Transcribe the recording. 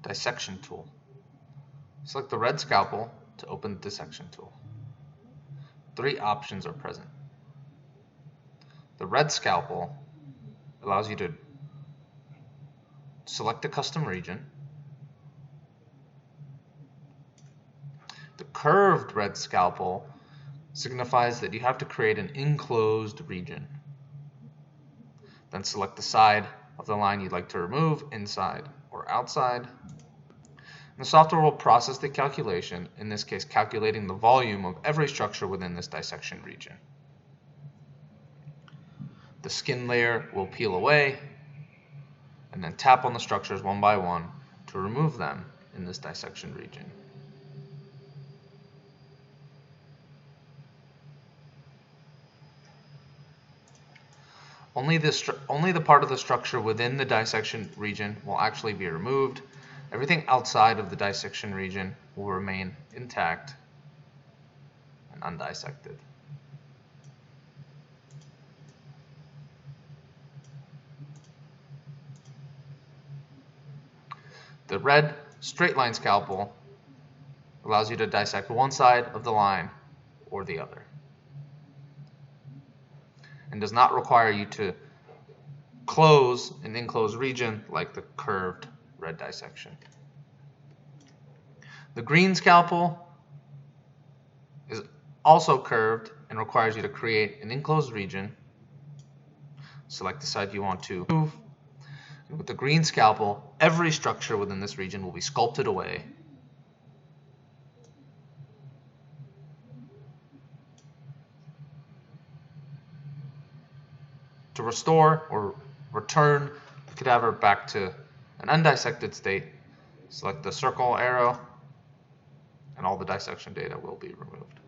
Dissection Tool. Select the red scalpel to open the Dissection Tool. 3 options are present. The red scalpel allows you to select a custom region. The curved red scalpel signifies that you have to create an enclosed region. Then select the side of the line you'd like to remove, inside or outside. And the software will process the calculation, in this case calculating the volume of every structure within this dissection region. The skin layer will peel away, and then tap on the structures one by one to remove them in this dissection region. Only the part of the structure within the dissection region will actually be removed. Everything outside of the dissection region will remain intact and undissected. The red straight line scalpel allows you to dissect one side of the line or the other, and does not require you to close an enclosed region like the curved red dissection. The green scalpel is also curved and requires you to create an enclosed region. Select the side you want to move. And with the green scalpel, every structure within this region will be sculpted away. To restore or return the cadaver back to an undissected state, select the circle arrow, and all the dissection data will be removed.